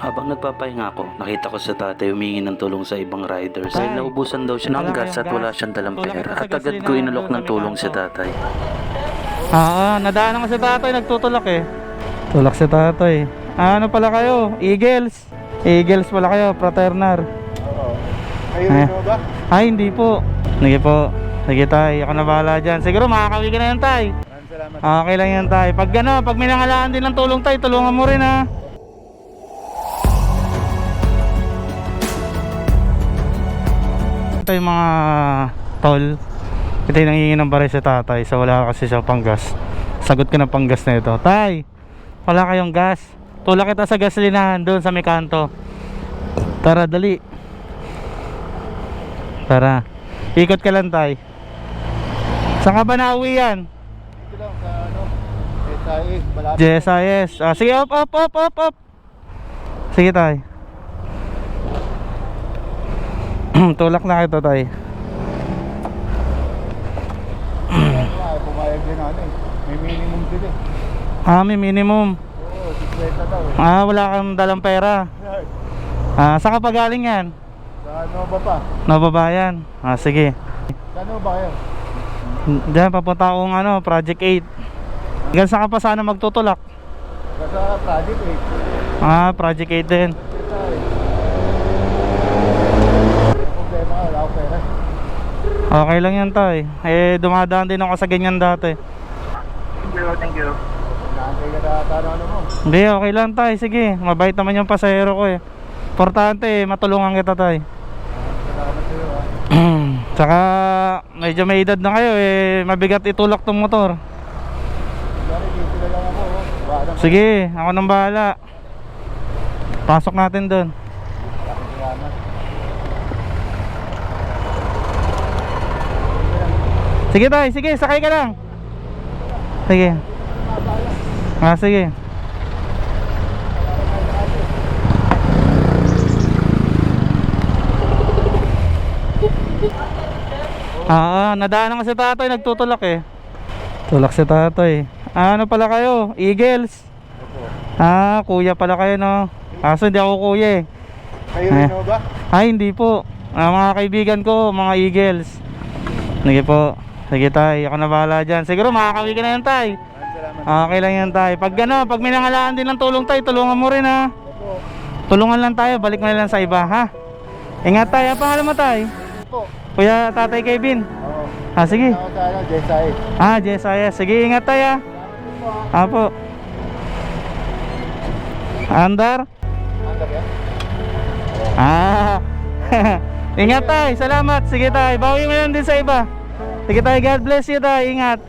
Habang nagpapahinga ako, nakita ko sa tatay humingi ng tulong sa ibang riders dahil naubusan daw siya ng gas at wala siyang dalang pera at agad ko inalok ng tulong si tatay. Nadaanan ko si tatay, nagtutulak eh. Tulak si tatay. Ano pala kayo? Eagles? Eagles pala kayo, fraternar. Oo. Ayun ba? Ay, hindi po. Sige po. Sige tay, ako na bahala dyan. Siguro makakawi ka na yan tay. Maraming salamat. Okay lang yan tay. Pag may nangalaan din ng tulong tay, tulungan mo rin ha. Ito yung mga tol. Ito yung nangingi ng baray sa tatay. So wala kasi siya panggas. Sagot ko ng panggas na ito. Tay, wala kayong gas. Tulak kita sa gasolinahan doon sa may kanto. Tara, dali. Tara. Ikot ka lang tay. Saan ka ba nauwi yan? Dito lang sa SIS, malapit. JSIS. Sige, up. Sige tay. Tulak na kita tay. Ay, pumayag din natin. May minimum din eh. May minimum. Oo, 60 daw eh. Wala kang dalang pera. Saan ka pa galing yan? Sa ano ba pa? Nababayan. Sige. Sa ano ba kayo? Diyan papunta akong Project 8. Hanggang saan ka pa sana magtutulak? Sa project eh. Project 8 din. Problema ka, wala akong pera. Okay lang yan tay. Dumadaan din ako sa ganyan dati. Thank you. Naantay ka na ano mo. Hindi, okay lang tay. Sige, mabait naman yung pasahero ko eh. Importante matulungan kita tay. Salamat sa'yo ha. Tsaka medyo may edad na kayo mabigat itulak tong motor. Dari, dito na lang ako. Wala na. Sige, ako nang bahala. Pasok natin doon. Salamat. Sige tay, sige, sakay ka lang. Sige. Sige. Nadaanan ko si tatay, nagtutulak eh. Tulak si tatay. Ano pala kayo? Eagles? Kuya pala kayo no. Kaso hindi ako kuya eh. Ayun ba? Ay, hindi po. Mga kaibigan ko, mga Eagles. Sige po. Sige tay, ako na bahala dyan. Siguro makakawi ka na yan tay. Maraming salamat. Okay lang yan tay. Pag may nangalaan din ng tulong tay, tulungan mo rin ha. Tulungan lang tayo, balik mo na lang sa iba ha. Ingat tayo, pangalan mo tay? Po. Kuya Tatay Kevin. Oo. Sige. Ako sa JSIS. JSIS. Sige, ingat tayo. Apo. Andar? Andar yan? Ingat tayo. Salamat. Sige tayo. Bawi mo lang din sa iba. Sige tayo. God bless you tayo. Ingat.